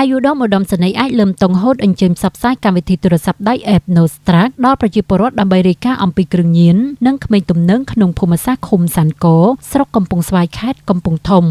អាយុដមឧត្តមសេនីយ៍អាចលឹមតុងហូតអញ្ជើញផ្សព្វផ្សាយកម្មវិធីទូរស័ព្ទដៃ App Nostrak ដល់ប្រជាពលរដ្ឋដើម្បីរាយការណ៍អំពីគ្រឿងញៀននិងក្មេងទំនើងក្នុងភូមិសាស្ត្រឃុំសាន់កស្រុកកំពង់ស្វាយខេត្តកំពង់ធំ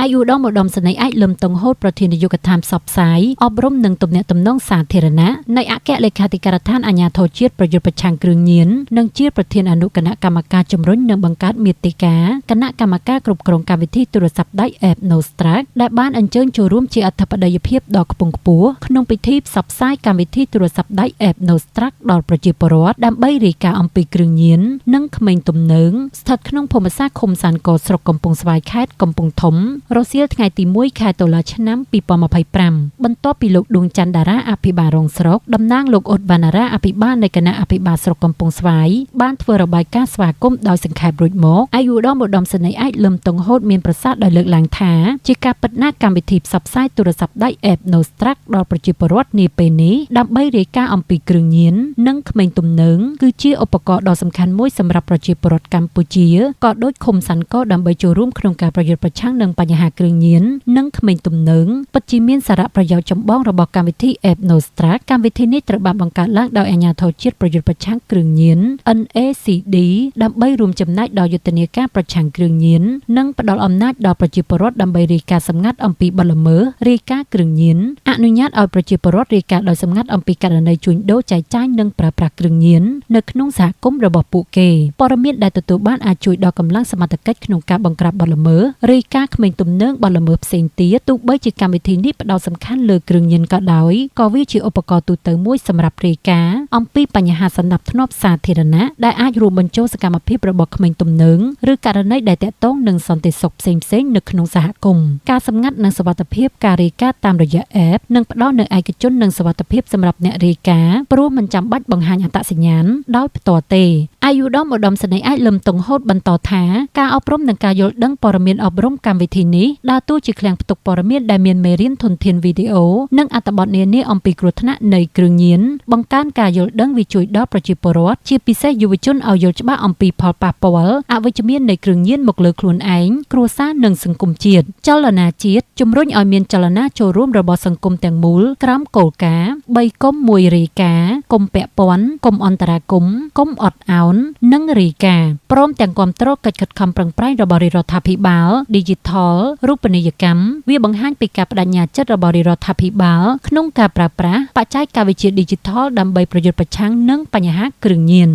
អាយុដមឧត្តមសេនីយ៍អាចលឹមតុងហូតប្រធាននាយកដ្ឋានផ្សព្វផ្សាយអប់រំនិងទំនាក់ទំនងសាធារណៈនៃអគ្គលេខាធិការដ្ឋានអាជ្ញាធរជាតិប្រយុទ្ធប្រឆាំងគ្រឿងញៀននិងជាប្រធានអនុគណៈកម្មការជំរុញនិងបង្កើតមាតិកាគណៈកម្មការគ្រប់គ្រងកម្មវិធីទូរស័ព្ទដៃ App Nostrak ដែលបានអញ្ជើញចូលរួមជាអធិបតីភាពដ៏ខ្ពង់ខ្ពស់ក្នុងពិធីផ្សព្វផ្សាយកម្មវិធីទូរស័ព្ទដៃ App Nostrak ដល់ប្រជាពលរដ្ឋដើម្បីរាយការណ៍អំពីគ្រឿងញៀននិងក្មេងទំនើងស្ថិតក្នុងភូមិសាស្ត្រឃុំសាន់កស្រុកកំពង់ស្វាយខេត្តកំពង់ធំរសៀលថ្ងៃទី1ខែតុលាឆ្នាំ2025បន្ទាប់ពីលោកដួងច័ន្ទតារាអភិបាលរងស្រុកតំណាងលោកអ៊ុតវណ្ណារាអភិបាលនៃគណៈអភិបាលស្រុកកំពង់ស្វាយបានធ្វើរបាយការណ៍ស្វាគមន៍ដោយសង្ខេបរួចមកអាយុដមឧត្តមសេនីយ៍អាចលឹមតុងហូតមានប្រសាសន៍ដោយលើកឡើងថាជាការពិតណាស់កម្មវិធីផ្សព្វផ្សាយទូរស័ព្ទដៃ App Nostrak ដល់ប្រជាពលរដ្ឋនាពេលនេះដើម្បីរាយការណ៍អំពីគ្រឿងញៀននិងក្មេងទំនើងគឺជាឧបករណ៍ដ៏សំខាន់មួយសម្រាប់ប្រជាពលរដ្ឋកម្ពុជាក៏ដូចឃុំសាន់កដើម្បីចូលរួមក្នុងការប្រយុទ្ធប្រឆាំងនឹងបញ្ហាគ្រឿងញៀននិងក្មេងទំនើងពិតជាមានសារៈប្រយោជន៍ចម្បងរបស់កម្មវិធី App Nostrak កម្មវិធីនេះត្រូវបានបង្កើតឡើងដោយអាជ្ញាធរជាតិប្រយុទ្ធប្រឆាំងគ្រឿងញៀន NACD ដើម្បីរួមចំណែកដល់យុទ្ធនាការប្រឆាំងគ្រឿងញៀននិងផ្ដល់អំណាចដល់ប្រជាពលរដ្ឋដើម្បីរាយការណ៍សម្ងាត់អំពីបទល្មើសរាយការណ៍គ្រឿងញៀនអនុញ្ញាតឲ្យប្រជាពលរដ្ឋរាយការណ៍ដោយសម្ងាត់អំពីករណីជួញដូរចែកចាយនិងប្រើប្រាស់គ្រឿងញៀននៅក្នុងសហគមន៍របស់ពួកគេព័ត៌មានដែលទទួលបានអាចជួយដល់កម្លាំងសមត្ថកិច្ចក្នុងការបង្ក្រាបបទល្មើសរាយការណ៍ក្មេងទំនើងបទល្មើសផ្សេងទៀតទោះបីជាកម្មវិធីនេះផ្ដោតសំខាន់លើគ្រឿងញៀនក៏ដោយក៏វាជាឧបករណ៍ទូទៅមួយសម្រាប់រាយការណ៍អំពីបញ្ហាសណ្ដាប់ធ្នាប់សាធារណៈដែលអាចរួមបញ្ចូលសកម្មភាពរបស់ក្មេងទំនើងឬករណីដែលទាក់ទងនឹងសន្តិសុខផ្សេងៗនៅក្នុងសហគមន៍ការសម្ងាត់និងសុវត្ថិភាពការរាយការណ៍តាមរយៈ App នឹងផ្ដល់នូវឯកជននិងសុវត្ថិភាពសម្រាប់អ្នករាយការណ៍ព្រោះមិនចាំបាច់បង្ហាញអត្តសញ្ញាណដោយផ្ទាល់ទេអាយុដមឧត្តមសេនីយ៍អាចលឹមតុងហូតបន្តថាការអប់រំនិងការយល់ដឹងព័ត៌មានអប់រំកម្មវិធីនេះដើរតួជាឃ្លាំងផ្ទុកព័ត៌មានដែលមានមេរៀនធនធានវីដេអូនិងអត្ថបទនានាអំពីគ្រោះថ្នាក់នៃគ្រឿងញៀនបង្កើនការយល់ដឹងវាជួយដល់ប្រជាពលរដ្ឋជាពិសេសយុវជនឲ្យយល់ច្បាស់អំពីផលប៉ះពាល់អវិជ្ជមាននៃគ្រឿងញៀនមកលើខ្លួនឯងគ្រួសារនិងសង្គមជាតិចលនាជាតិជំរុញឲ្យមានចលនាចូលរួមរបស់សង្គមទាំងមូលក្រោមគោលការណ៍3កុំ1រាយការណ៍កុំពាក់ព័ន្ធកុំអន្តរាគមន៍កុំអត់ឱននិងរាយការណ៍ព្រមទាំងគាំទ្រកិច្ចខិតខំប្រឹងប្រែងរបស់រាជរដ្ឋាភិបាល Digital រូបនីយកម្មវាបង្ហាញពីការបដិញ្ញាចិត្តរបស់រាជរដ្ឋាភិបាលក្នុងការប្រើប្រាស់បច្ចេកវិទ្យា Digital ដើម្បីប្រយុទ្ធប្រឆាំងនឹងបញ្ហាគ្រឿងញៀន